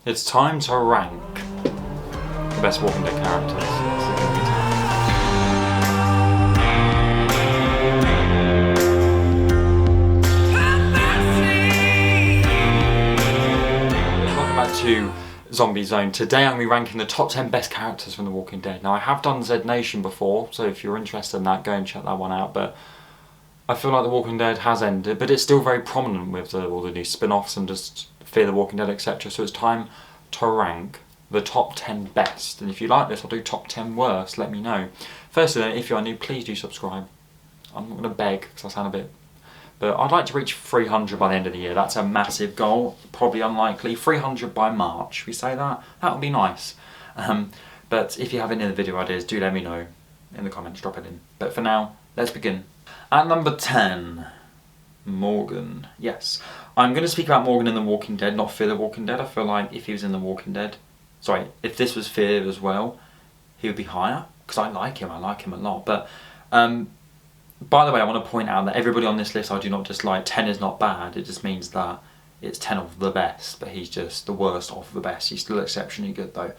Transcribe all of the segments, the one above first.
It's time to rank the best Walking Dead characters. Welcome back to Zombie Zone. Today I'm going to be ranking the top 10 best characters from The Walking Dead. Now I have done Z Nation before, so if you're interested in that, go and check that one out. But I feel like The Walking Dead has ended, but it's still very prominent with all the new spin-offs and just Fear the Walking Dead, etc. So it's time to rank the top 10 best. And if you like this, I'll do top 10 worst, let me know. Firstly, if you are new, please do subscribe. I'm not going to beg because I sound a bit... But I'd like to reach 300 by the end of the year. That's a massive goal, probably unlikely. 300 by March, we say that? That would be nice. But if you have any other video ideas, do let me know in the comments, drop it in. But for now, let's begin. At number 10, Morgan. Yes, I'm going to speak about Morgan in The Walking Dead, not Fear the Walking Dead. I feel like if he was in The Walking Dead, sorry, if this was Fear as well, he would be higher, because I like him a lot. But by the way, I want to point out that everybody on this list I do not dislike. 10 is not bad, it just means that it's 10 of the best, but he's just the worst of the best. He's still exceptionally good though.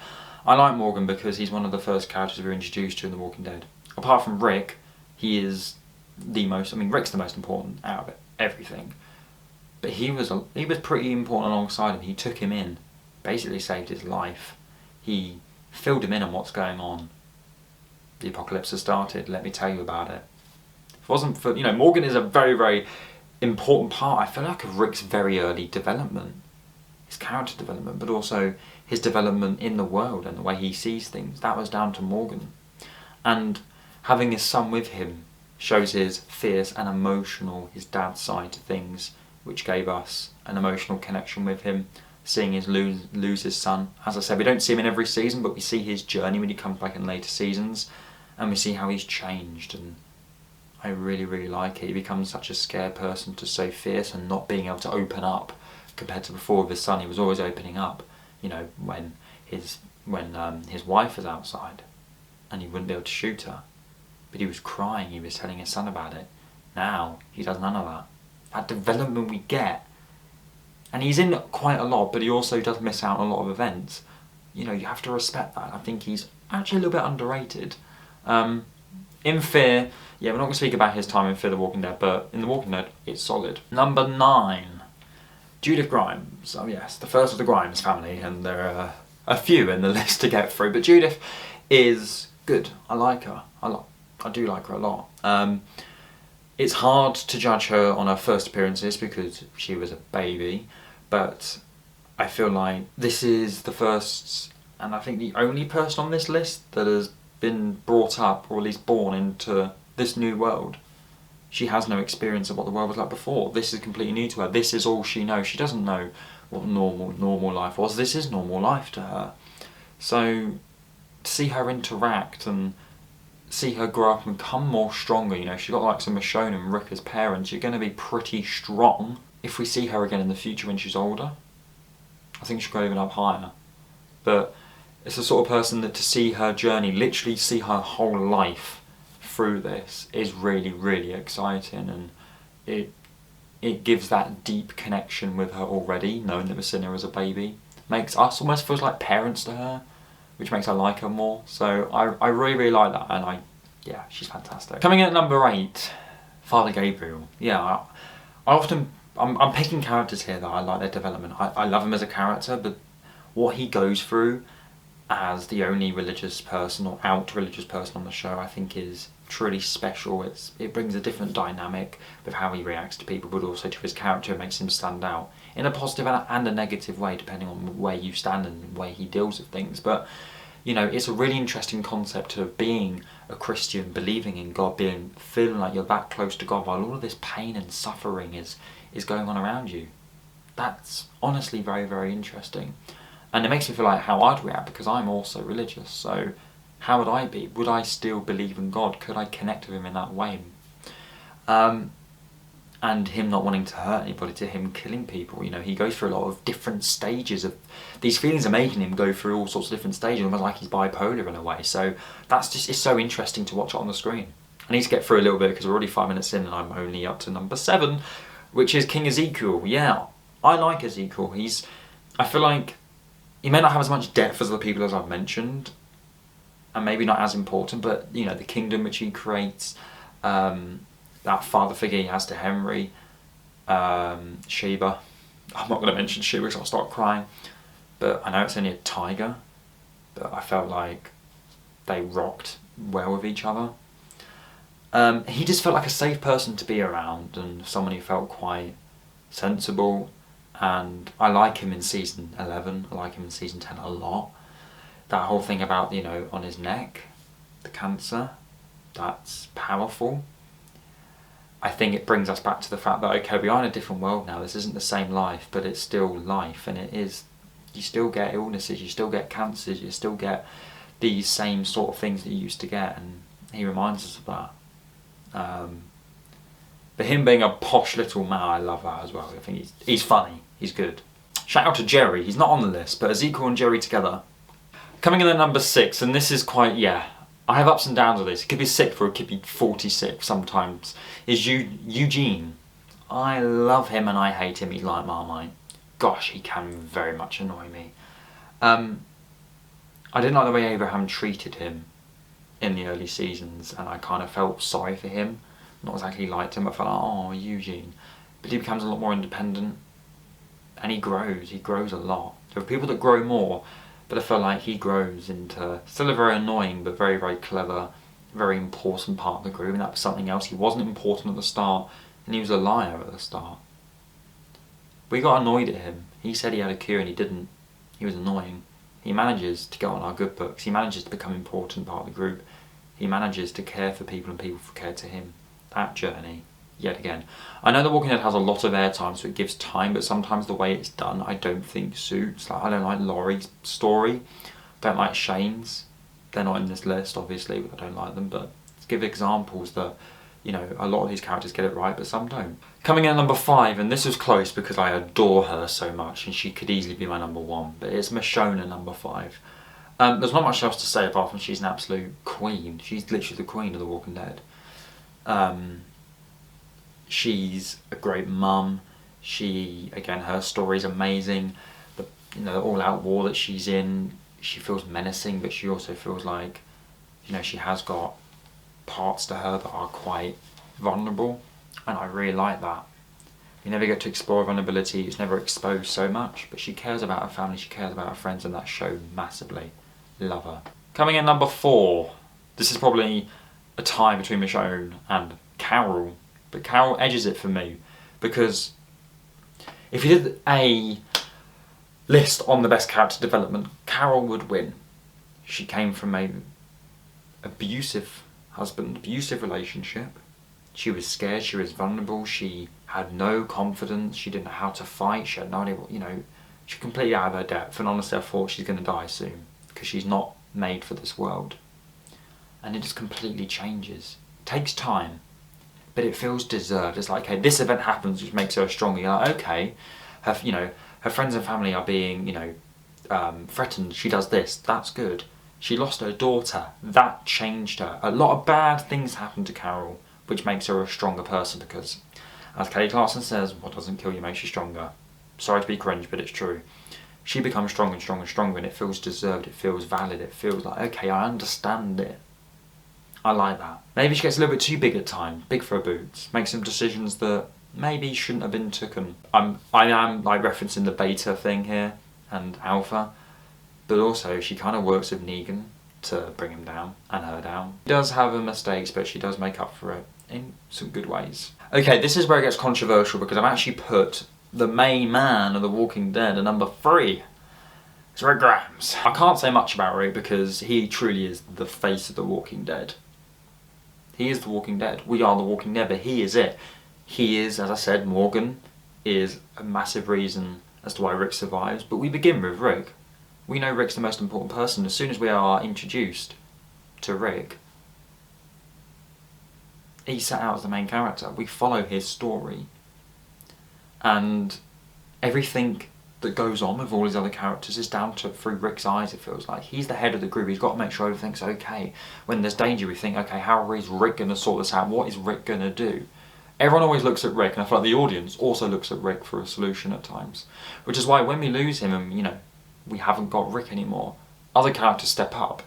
I like Morgan because he's one of the first characters we were introduced to in The Walking Dead. Apart from Rick, he is the most, I mean Rick's the most important out of everything. But he was pretty important alongside him. He took him in, basically saved his life. He filled him in on what's going on. The apocalypse has started, let me tell you about it. If it wasn't for, Morgan is a very, very important part, I feel like, of Rick's very early development. His character development, but also his development in the world and the way he sees things. That was down to Morgan. And having his son with him shows his fierce and emotional, his dad's side to things, which gave us an emotional connection with him, seeing his lose his son. As I said, we don't see him in every season, but we see his journey when he comes back in later seasons, and we see how he's changed, and I really, really like it. He becomes such a scared person to so fierce and not being able to open up compared to before with his son. He was always opening up, when his wife was outside and he wouldn't be able to shoot her. But he was crying, he was telling his son about it. Now, he does none of that. That development we get. And he's in quite a lot, but he also does miss out on a lot of events. You have to respect that. I think he's actually a little bit underrated. In Fear, yeah, we're not going to speak about his time in Fear the Walking Dead, but in The Walking Dead, it's solid. Number 9, Judith Grimes. Oh yes, the first of the Grimes family, and there are a few in the list to get through, but Judith is good. I like her a lot. I do like her a lot. It's hard to judge her on her first appearances because she was a baby, but I feel like this is the first, and I think the only person on this list that has been brought up, or at least born into this new world. She has no experience of what the world was like before. This is completely new to her. This is all she knows. She doesn't know what normal life was. This is normal life to her. So to see her interact and see her grow up and become more stronger, she's got like some Michonne and Rick as parents. You're going to be pretty strong. If we see her again in the future when she's older, I think she'll go even up higher. But it's the sort of person that to see her journey, literally see her whole life through this, is really, really exciting, and it gives that deep connection with her already, knowing that we're seeing her as a baby. Makes us almost feels like parents to her, which makes I like her more. So I really, really like that, and yeah, she's fantastic. Coming in at number 8, Father Gabriel. Yeah, I'm picking characters here that I like their development. I love him as a character, but what he goes through as the only religious person or out religious person on the show, I think is truly special. It brings a different dynamic with how he reacts to people, but also to his character. It makes him stand out in a positive and a negative way, depending on where you stand and the way he deals with things. But it's a really interesting concept of being a Christian, believing in God, feeling like you're that close to God while all of this pain and suffering is going on around you. That's honestly very, very interesting. And it makes me feel like how I'd react, because I'm also religious. So how would I be? Would I still believe in God? Could I connect with him in that way? And him not wanting to hurt anybody, to him killing people. He goes through a lot of different stages of... These feelings are making him go through all sorts of different stages, almost like he's bipolar in a way. So it's so interesting to watch it on the screen. I need to get through a little bit because we're already 5 minutes in and I'm only up to number 7, which is King Ezekiel. Yeah, I like Ezekiel. I feel like he may not have as much depth as the people as I've mentioned, and maybe not as important, but you know, the kingdom which he creates, that father figure he has to Henry, Sheba. I'm not going to mention Sheba because I'll start crying, but I know it's only a tiger, but I felt like they rocked well with each other. He just felt like a safe person to be around, and someone who felt quite sensible, and I like him in season 11, I like him in season 10 a lot. That whole thing about, you know, on his neck, the cancer, that's powerful. I think it brings us back to the fact that, okay, we are in a different world now, this isn't the same life, but it's still life, and it is, you still get illnesses, you still get cancers, you still get these same sort of things that you used to get, and he reminds us of that. But him being a posh little man, I love that as well. I think he's funny, he's good. Shout out to Jerry, he's not on the list, but Ezekiel and Jerry together. Coming in at number 6, and this is quite, yeah, I have ups and downs with this. It could be 6 or it could be 46 sometimes, is Eugene. I love him and I hate him, he's like Marmite. Gosh, he can very much annoy me. I didn't like the way Abraham treated him in the early seasons, and I kind of felt sorry for him. Not exactly liked him, but I felt like, oh, Eugene. But he becomes a lot more independent, and he grows a lot. There are people that grow more, but I feel like he grows into still a very annoying but very, very clever, very important part of the group, and that was something else. He wasn't important at the start, and he was a liar at the start. We got annoyed at him. He said he had a cure and he didn't. He was annoying. He manages to go on our good books. He manages to become an important part of the group. He manages to care for people and people care to him. That journey, yet again. I know The Walking Dead has a lot of airtime, so it gives time, but sometimes the way it's done I don't think suits. Like, I don't like Laurie's story. Don't like Shane's. They're not in this list, obviously, but I don't like them. But to give examples that, you know, a lot of these characters get it right, but some don't. Coming in at number 5, and this was close because I adore her so much, and she could easily be my number 1, but it's Michonne, number 5. There's not much else to say apart from she's an absolute queen. She's literally the queen of The Walking Dead. She's a great mum. She, again, her story's amazing. The, you know, the all-out war that she's in, she feels menacing, but she also feels like, you know, she has got parts to her that are quite vulnerable, and I really like that. You never get to explore vulnerability, it's never exposed so much, but she cares about her family, she cares about her friends, and that's shown massively. Love her. Coming in number 4, this is probably a tie between Michonne and Carol, but Carol edges it for me, because if you did a list on the best character development, Carol would win. She came from a abusive husband, abusive relationship. She was scared, she was vulnerable, she had no confidence, she didn't know how to fight, she had no idea what, you know, she's completely out of her depth, and honestly I thought she's going to die soon, because she's not made for this world. And it just completely changes. It takes time, but it feels deserved. It's like, okay, this event happens which makes her stronger. You're like, okay, her, you know, her friends and family are being, you know, threatened, she does this, that's good. She lost her daughter, that changed her. A lot of bad things happened to Carol, which makes her a stronger person, because, as Kelly Clarkson says, what doesn't kill you makes you stronger. Sorry to be cringe, but it's true. She becomes stronger and stronger and stronger, and it feels deserved, it feels valid, it feels like, okay, I understand it. I like that. Maybe she gets a little bit too big at times, big for her boots, makes some decisions that maybe shouldn't have been taken. I am like referencing the beta thing here, and alpha, but also she kind of works with Negan to bring him down, and her down. She does have her mistakes, but she does make up for it in some good ways. Okay, this is where it gets controversial, because I've actually put the main man of The Walking Dead at number 3. It's Rick Grimes. I can't say much about Rick because he truly is the face of The Walking Dead. He is The Walking Dead. We are The Walking Dead, but he is it. He is, as I said, Morgan is a massive reason as to why Rick survives, but we begin with Rick. We know Rick's the most important person. As soon as we are introduced to Rick, he's set out as the main character. We follow his story, and everything that goes on with all his other characters is down to through Rick's eyes. It feels like he's the head of the group. He's got to make sure everything's okay. When there's danger, we think, okay, how is Rick going to sort this out? What is Rick going to do? Everyone always looks at Rick, and I feel like the audience also looks at Rick for a solution at times, which is why when we lose him, and you know, we haven't got Rick anymore. Other characters step up,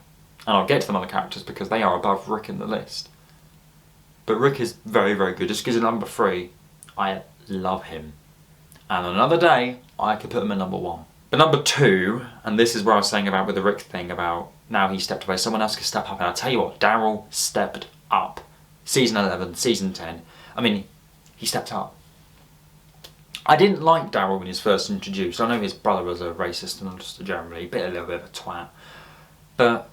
and I'll get to them other characters because they are above Rick in the list. But Rick is very, very good. Just because he's number 3, I love him. And on another day, I could put him at number 1. But number 2, and this is where I was saying about with the Rick thing about now he stepped away, someone else could step up. And I'll tell you what, Daryl stepped up. Season 11, Season 10. I mean, he stepped up. I didn't like Daryl when he was first introduced. I know his brother was a racist and just generally a little bit of a twat. But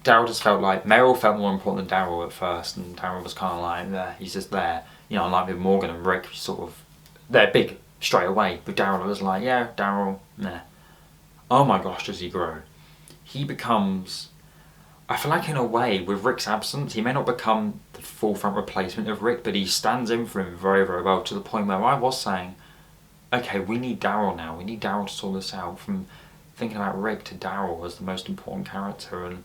Daryl just felt like Meryl felt more important than Daryl at first, and Daryl was kind of like, there, he's just there. You know, like with Morgan and Rick, sort of, they're big straight away. But Daryl was like, yeah, Daryl, meh. Oh my gosh, does he grow? He becomes, I feel like in a way, with Rick's absence, he may not become the forefront replacement of Rick, but he stands in for him very, very well, to the point where I was saying, okay, we need Daryl now. We need Daryl to sort this out. From thinking about Rick to Daryl as the most important character. And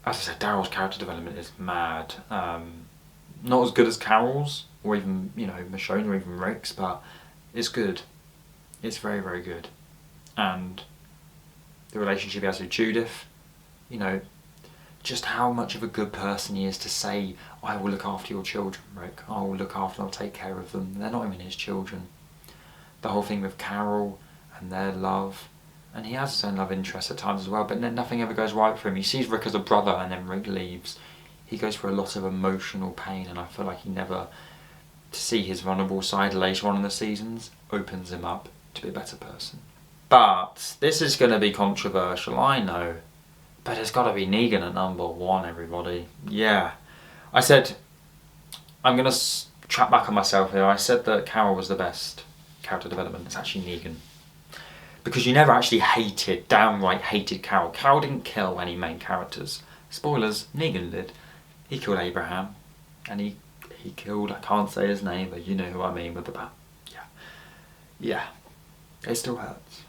as I said, Daryl's character development is mad. Not as good as Carol's, or even, you know, Michonne, or even Rick's, but it's good. It's very, very good. And the relationship he has with Judith, you know, just how much of a good person he is to say, I will look after your children, Rick. I will look after them, I'll take care of them. They're not even his children. The whole thing with Carol and their love, and he has his own love interest at times as well, but then nothing ever goes right for him. He sees Rick as a brother, and then Rick leaves. He goes through a lot of emotional pain, and I feel like he never, to see his vulnerable side later on in the seasons, opens him up to be a better person. But this is going to be controversial, I know, but it's got to be Negan at number 1, everybody. Yeah. I said, I'm going to track back on myself here. I said that Carol was the best character development. It's actually Negan. Because you never actually downright hated Carol. Carol didn't kill any main characters. Spoilers, Negan did. He killed Abraham. And he killed, I can't say his name, but you know who I mean with the bat. Yeah. Yeah. It still hurts.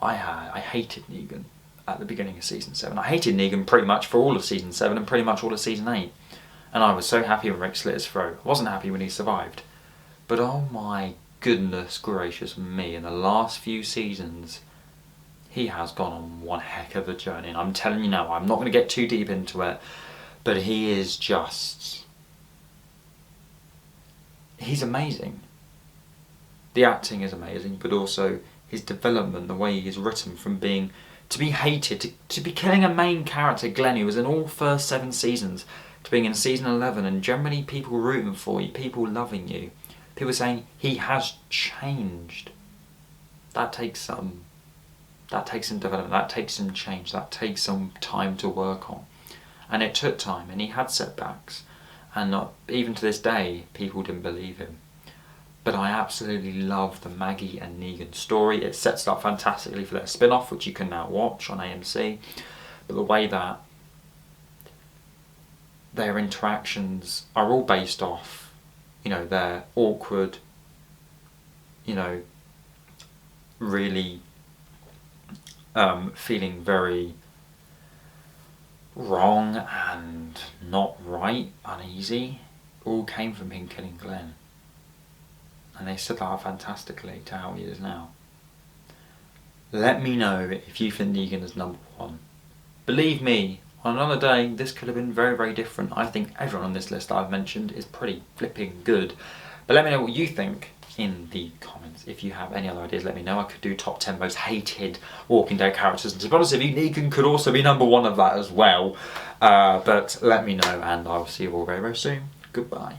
I hated Negan at the beginning of Season 7. I hated Negan pretty much for all of Season 7 and pretty much all of Season 8. And I was so happy when Rick slit his throat. I wasn't happy when he survived. But oh my goodness gracious me, in the last few seasons, he has gone on one heck of a journey. And I'm telling you now, I'm not going to get too deep into it, but he is just... he's amazing. The acting is amazing, but also his development, the way he is written, from being to be hated, to be killing a main character, Glenn, who was in all first 7 seasons, to being in Season 11 and generally people rooting for you, people loving you, people saying he has changed. That takes some development, that takes some change, that takes some time to work on. And it took time, and he had setbacks, and not even to this day people didn't believe him. But I absolutely love the Maggie and Negan story. It sets it up fantastically for their spin-off, which you can now watch on AMC. But the way that their interactions are all based off, you know, their awkward, you know, really feeling very wrong and not right, uneasy, all came from him killing Glenn. And they set that up fantastically to how he is now. Let me know if you think Negan is number 1. Believe me, on another day, this could have been very, very different. I think everyone on this list that I've mentioned is pretty flipping good. But let me know what you think in the comments. If you have any other ideas, let me know. I could do top 10 most hated Walking Dead characters. And to be honest with you, Negan could also be number 1 of that as well. But let me know, and I will see you all very, very soon. Goodbye.